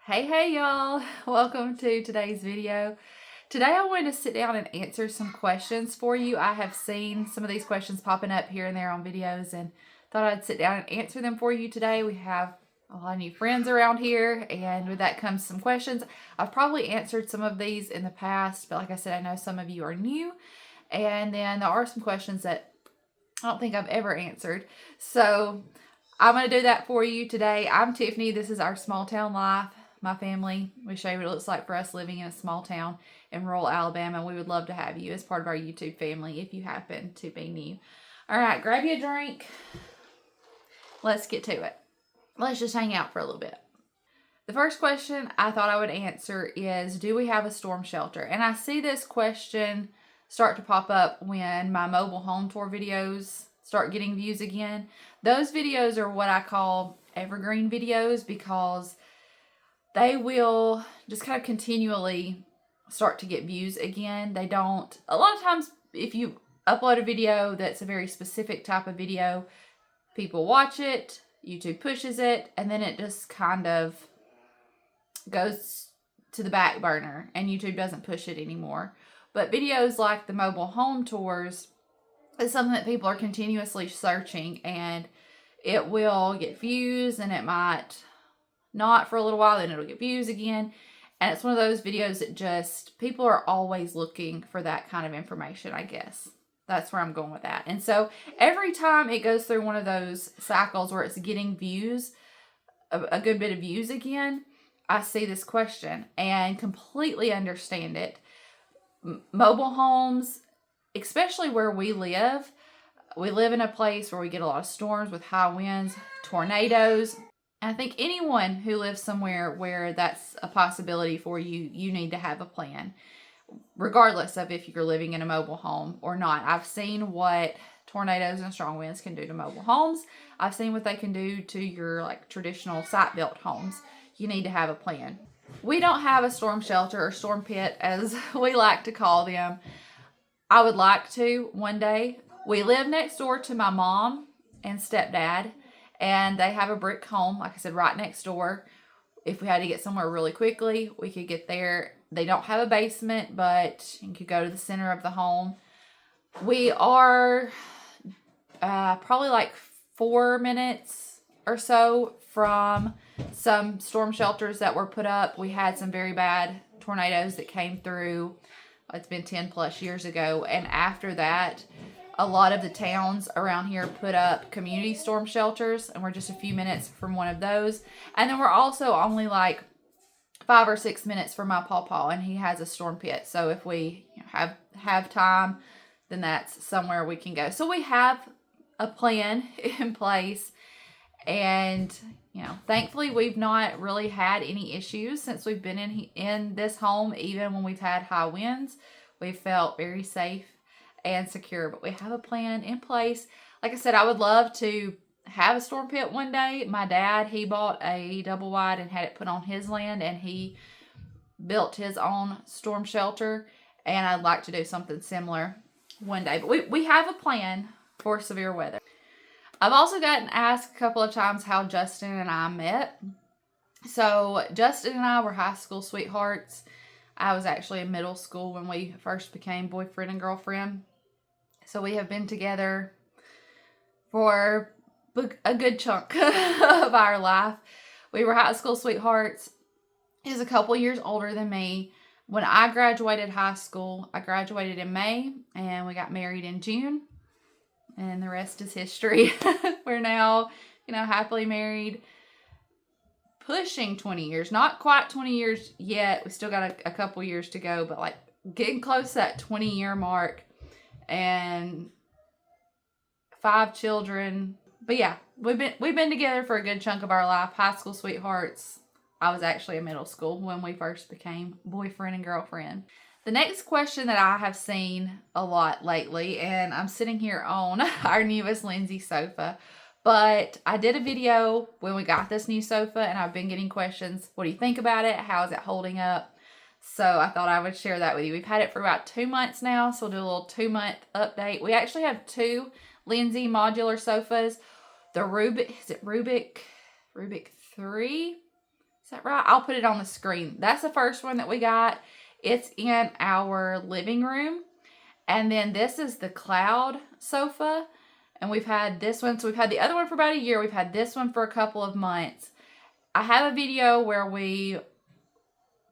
Hey y'all, welcome to today's video. Today I wanted to sit down and answer some questions for you. I have seen some of these questions popping up here and there on videos and thought I'd sit down and answer them for you today. We have a lot of new friends around here, and with that comes some questions. I've probably answered some of these in the past, but like I said, I know some of you are new, and then there are some questions that I don't think I've ever answered. So I'm going to do that for you today. I'm Tiffany. This is Our Small Town Life. My family. We show you what it looks like for us living in a small town in rural Alabama. We would love to have you as part of our YouTube family if you happen to be new. All right, grab you a drink. Let's get to it. Let's just hang out for a little bit. The first question I thought I would answer is, do we have a storm shelter? And I see this question start to pop up when my mobile home tour videos start getting views again. Those videos are what I call evergreen videos because they will just kind of continually start to get views again. They don't, a lot of times if you upload a video that's a very specific type of video, people watch it, YouTube pushes it, and then it just kind of goes to the back burner and YouTube doesn't push it anymore. But videos like the mobile home tours is something that people are continuously searching, and it will get views and it might not for a little while, then it'll get views again. And it's one of those videos that just, people are always looking for that kind of information, I guess. That's where I'm going with that. And so every time it goes through one of those cycles where it's getting views, a good bit of views again, I see this question and completely understand it. Mobile homes, especially where we live in a place where we get a lot of storms with high winds, tornadoes. And I think anyone who lives somewhere where that's a possibility for you, you need to have a plan, regardless of if you're living in a mobile home or not. I've seen what tornadoes and strong winds can do to mobile homes. I've seen what they can do to your traditional site-built homes. You need to have a plan. We don't have a storm shelter or storm pit, as we like to call them. I would like to one day. We live next door to my mom and stepdad, and they have a brick home, like I said, right next door. If we had to get somewhere really quickly, we could get there. They don't have a basement, but you could go to the center of the home. We are probably like 4 minutes or so from some storm shelters that were put up. We had some very bad tornadoes that came through. It's been 10 plus years ago. And after that, a lot of the towns around here put up community storm shelters, and we're just a few minutes from one of those. And then we're also only like 5 or 6 minutes from my pawpaw, and he has a storm pit. So if we have time, then that's somewhere we can go. So we have a plan in place, and thankfully we've not really had any issues since we've been in this home. Even when we've had high winds, we've felt very safe and secure, but we have a plan in place. Like I said, I would love to have a storm pit one day. My dad, he bought a double wide and had it put on his land, and he built his own storm shelter, and I'd like to do something similar one day. But we have a plan for severe weather. I've also gotten asked a couple of times how Justin and I met. So Justin and I were high school sweethearts. I was actually in middle school when we first became boyfriend and girlfriend. So we have been together for a good chunk of our life. We were high school sweethearts. He was a couple years older than me. When I graduated high school, I graduated in May, and we got married in June. And the rest is history. We're now, happily married, pushing 20 years. Not quite 20 years yet. We still got a couple years to go, but getting close to that 20-year mark. And 5 children. But yeah, we've been together for a good chunk of our life. High school sweethearts. I was actually in middle school when we first became boyfriend and girlfriend. The next question that I have seen a lot lately, and I'm sitting here on our newest Lindsay sofa, but I did a video when we got this new sofa, and I've been getting questions. What do you think about it? How is it holding up? So I thought I would share that with you. We've had it for about 2 months now, so we'll do a little 2-month update. We actually have 2 Linsy modular sofas. The Rubik III? that right? I'll put it on the screen. That's the first one that we got. It's in our living room. And then this is the cloud sofa. And we've had this one. So we've had the other one for about a year. We've had this one for a couple of months. I have a video where we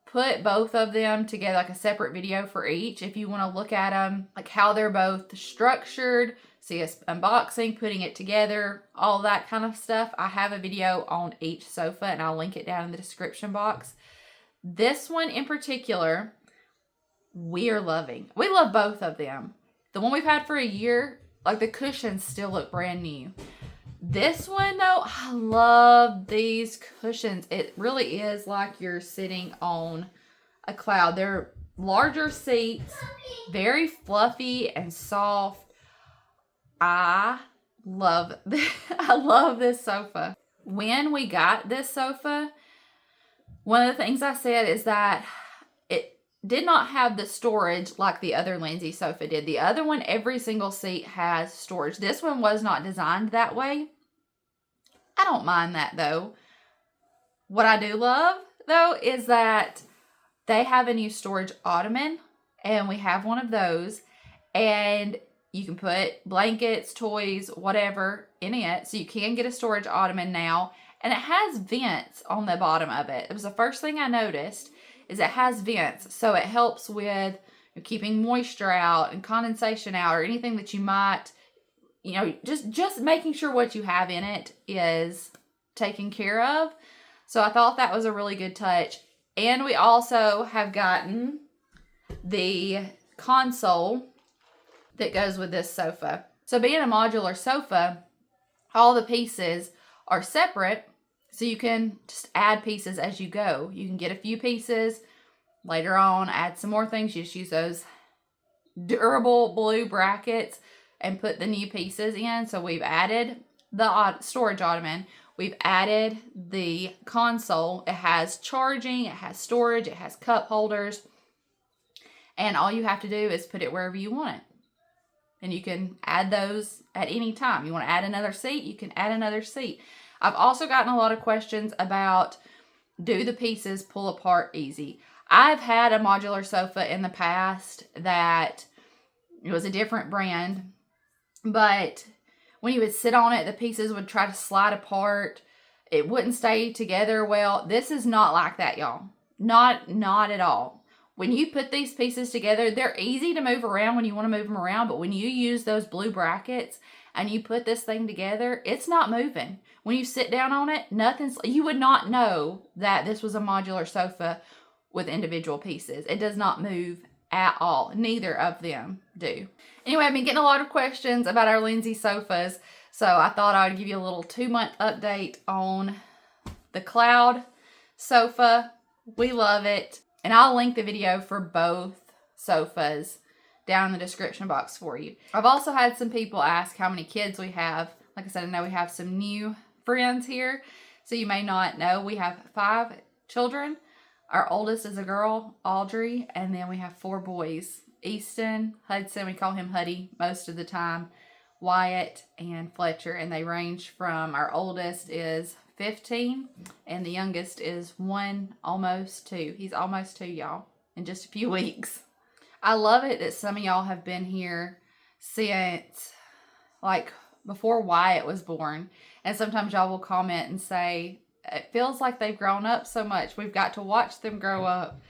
put both of them together, like a separate video for each. If you want to look at them, like how they're both structured, see us unboxing, putting it together, all that kind of stuff. I have a video on each sofa and I'll link it down in the description box. This one in particular, we are loving. We love both of them. The one we've had for a year, like the cushions still look brand new. This one though, I love these cushions. It really is like you're sitting on a cloud. They're larger seats, very fluffy and soft. I love this sofa. When we got this sofa, one of the things I said is that it did not have the storage like the other Lindsay sofa did. The other one, every single seat has storage. This one was not designed that way. I don't mind that though. What I do love though is that they have a new storage ottoman, and we have one of those, and you can put blankets, toys, whatever in it. So you can get a storage ottoman now, and it has vents on the bottom of it. It was the first thing I noticed, is it has vents. So it helps with keeping moisture out and condensation out, or anything that you might, you know, just making sure what you have in it is taken care of. So I thought that was a really good touch. And we also have gotten the console that goes with this sofa. So being a modular sofa, all the pieces are separate, so you can just add pieces as you go. You can get a few pieces, later on add some more things. You just use those durable blue brackets and put the new pieces in. So we've added the storage ottoman. We've added the console. It has charging, it has storage, it has cup holders. And all you have to do is put it wherever you want it. And you can add those at any time. You want to add another seat, you can add another seat. I've also gotten a lot of questions about, do the pieces pull apart easy? I've had a modular sofa in the past that it was a different brand, but when you would sit on it, the pieces would try to slide apart. It wouldn't stay together well. This is not like that, y'all. Not at all. When you put these pieces together, they're easy to move around when you want to move them around, but when you use those blue brackets and you put this thing together, it's not moving. When you sit down on it, you would not know that this was a modular sofa with individual pieces. It does not move at all. Neither of them do. Anyway, I've been getting a lot of questions about our Lindsay sofas, so I thought I would give you a little 2-month update on the cloud sofa. We love it. And I'll link the video for both sofas down in the description box for you. I've also had some people ask how many kids we have. Like I said, I know we have some new friends here, so you may not know. We have 5 children. Our oldest is a girl, Audrey, and then we have 4 boys. Easton, Hudson, we call him Huddy most of the time, Wyatt, and Fletcher. And they range from, our oldest is 15, and the youngest is 1, almost 2. He's almost 2, y'all, in just a few weeks. I love it that some of y'all have been here since, like, before Wyatt was born. And sometimes y'all will comment and say, it feels like they've grown up so much. We've got to watch them grow up.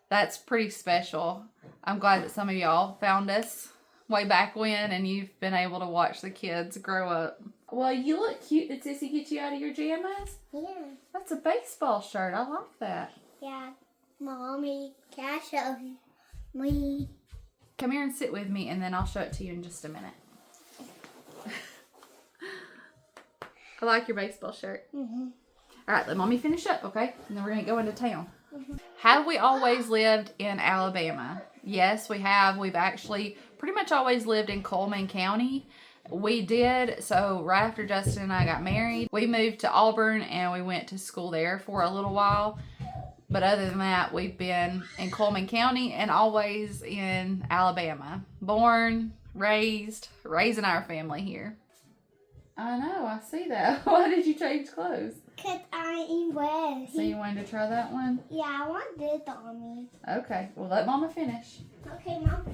That's pretty special. I'm glad that some of y'all found us way back when, and you've been able to watch the kids grow up. Well, you look cute. Did Sissy get you out of your jammies? Yeah. That's a baseball shirt. I like that. Yeah. Mommy, can I show me? Come here and sit with me, and then I'll show it to you in just a minute. I like your baseball shirt. Mm-hmm. All right, let Mommy finish up, okay? And then we're going to go into town. Mm-hmm. Have we always lived in Alabama? Yes, we have. We've actually pretty much always lived in Coleman County. We did, so right after Justin and I got married, we moved to Auburn and we went to school there for a little while. But other than that, we've been in Coleman County and always in Alabama. Born, raising our family here. I know, I see that. Why did you change clothes? Because I'm in red. So you wanted to try that one? Yeah, I want this on me. Okay, well let Mama finish. Okay, Mom.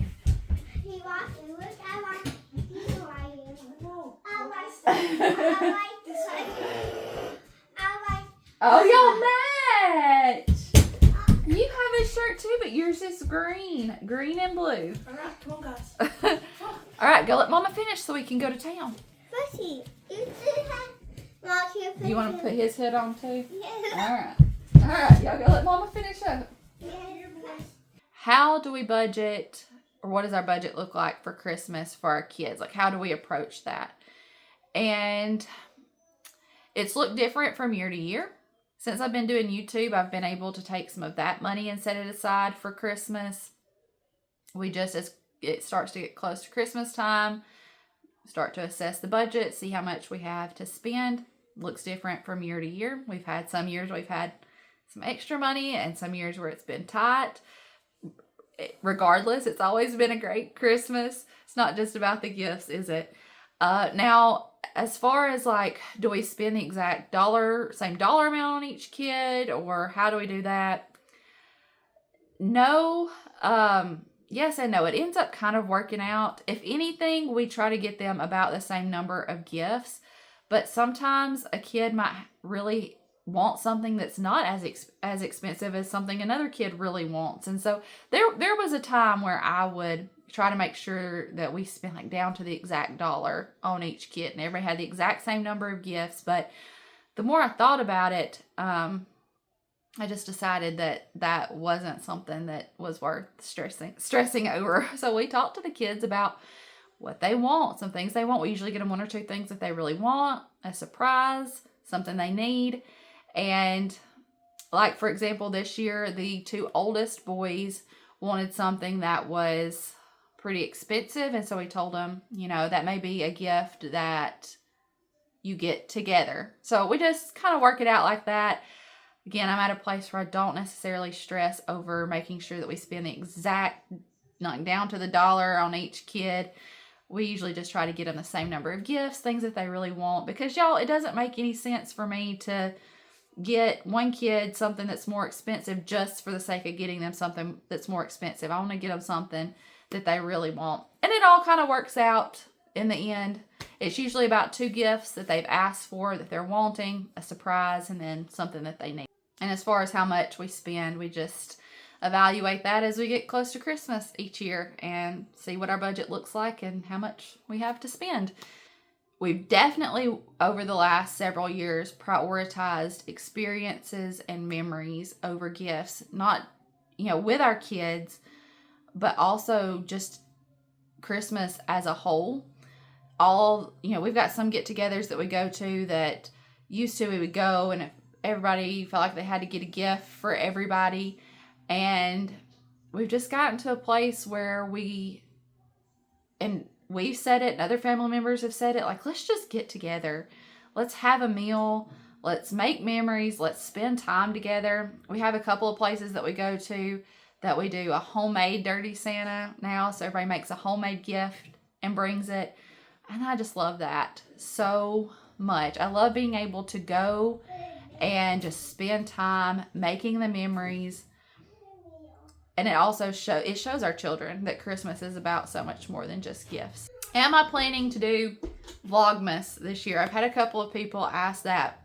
He wants to look at my. He's lying. No. I like this one. I like. Oh, y'all match! You have a shirt too, but yours is green. Green and blue. Alright, come on, guys. Alright, go let Mama finish so we can go to town. Firstly, you should have. Mom, You want to put his hood on too? Yeah. Alright, y'all go let Mama finish up. Yeah. How do we budget, or what does our budget look like for Christmas for our kids? Like, how do we approach that? And it's looked different from year to year. Since I've been doing YouTube, I've been able to take some of that money and set it aside for Christmas. We just, as it starts to get close to Christmas time, start to assess the budget, see how much we have to spend. Looks different from year to year. We've had some years we've had some extra money and some years where it's been tight. Regardless, it's always been a great Christmas. It's not just about the gifts, is it? Now, as far as like, do we spend the exact same dollar amount on each kid, or how do we do that? No, yes and no. It ends up kind of working out. If anything, we try to get them about the same number of gifts, but sometimes a kid might really want something that's not as expensive as something another kid really wants. And so there was a time where I would try to make sure that we spent like down to the exact dollar on each kid, and everybody had the exact same number of gifts. But the more I thought about it, I just decided that that wasn't something that was worth stressing over. So we talked to the kids about what they want, some things they want. We usually get them one or two things that they really want, a surprise, something they need. And like, for example, this year, the two oldest boys wanted something that was pretty expensive. And so we told them, you know, that may be a gift that you get together. So we just kind of work it out like that. Again, I'm at a place where I don't necessarily stress over making sure that we spend the exact, like down to the dollar on each kid. We usually just try to get them the same number of gifts, things that they really want. Because y'all, it doesn't make any sense for me to get one kid something that's more expensive just for the sake of getting them something that's more expensive. I want to get them something that they really want. And it all kind of works out in the end. It's usually about 2 gifts that they've asked for, that they're wanting, a surprise, and then something that they need. And as far as how much we spend, we just evaluate that as we get close to Christmas each year and see what our budget looks like and how much we have to spend. We've definitely, over the last several years, prioritized experiences and memories over gifts. Not, you know, with our kids, but also just Christmas as a whole. We've got some get-togethers that we go to that used to we would go and everybody felt like they had to get a gift for everybody. And we've just gotten to a place where we've said it and other family members have said it, like, let's just get together. Let's have a meal. Let's make memories. Let's spend time together. We have a couple of places that we go to that we do a homemade Dirty Santa now. So everybody makes a homemade gift and brings it. And I just love that so much. I love being able to go and just spend time making the memories. And it also shows our children that Christmas is about so much more than just gifts. Am I planning to do Vlogmas this year? I've had a couple of people ask that.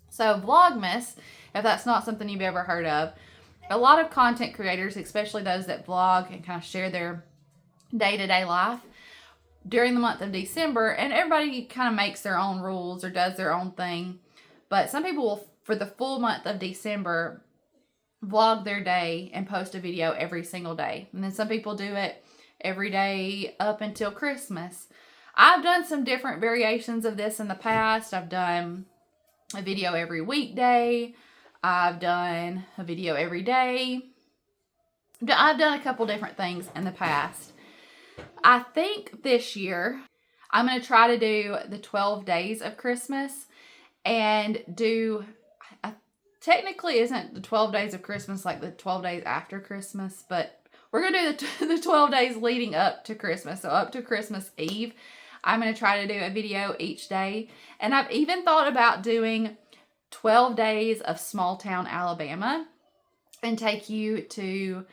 So Vlogmas, if that's not something you've ever heard of, a lot of content creators, especially those that vlog and kind of share their day-to-day life during the month of December, and everybody kind of makes their own rules or does their own thing. But some people will, for the full month of December, vlog their day and post a video every single day. And then some people do it every day up until Christmas. I've done some different variations of this in the past. I've done a video every weekday. I've done a video every day. I've done a couple different things in the past. I think this year I'm going to try to do the 12 days of Christmas and do, technically isn't the 12 days of Christmas like the 12 days after Christmas, but we're going to do the 12 days leading up to Christmas. So up to Christmas Eve, I'm going to try to do a video each day. And I've even thought about doing 12 days of small town Alabama and take you to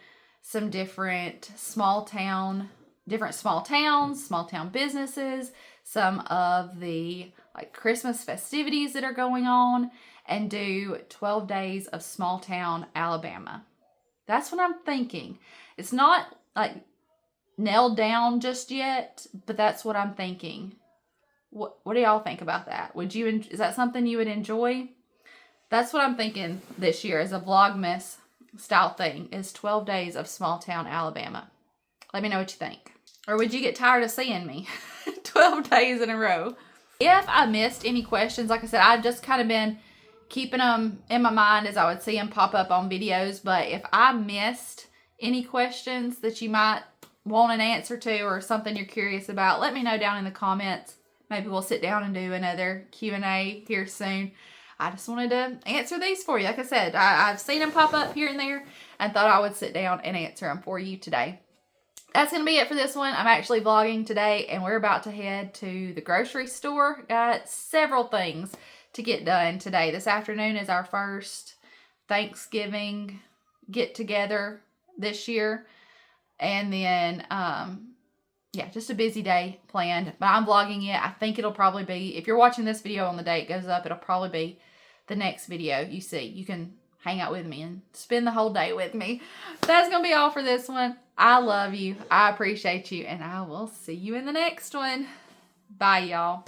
some different small towns, small town businesses, some of the like Christmas festivities that are going on, and do 12 days of small town Alabama. That's what I'm thinking. It's not like nailed down just yet, but that's what I'm thinking. What do y'all think about that? Is that something you would enjoy? That's what I'm thinking this year as a Vlogmas style thing, is 12 days of small town Alabama. Let me know what you think. Or would you get tired of seeing me 12 days in a row? If I missed any questions, like I said, I've just kind of been keeping them in my mind as I would see them pop up on videos. But if I missed any questions that you might want an answer to or something you're curious about, let me know down in the comments. Maybe we'll sit down and do another Q&A here soon. I just wanted to answer these for you. Like I said, I've seen them pop up here and there and thought I would sit down and answer them for you today. That's going to be it for this one. I'm actually vlogging today and we're about to head to the grocery store. Got several things to get done today. This afternoon is our first Thanksgiving get together this year. And then, yeah, just a busy day planned. But I'm vlogging it. I think it'll probably be, if you're watching this video on the day it goes up, it'll probably be the next video you see. You can hang out with me and spend the whole day with me. That's going to be all for this one. I love you. I appreciate you. And I will see you in the next one. Bye, y'all.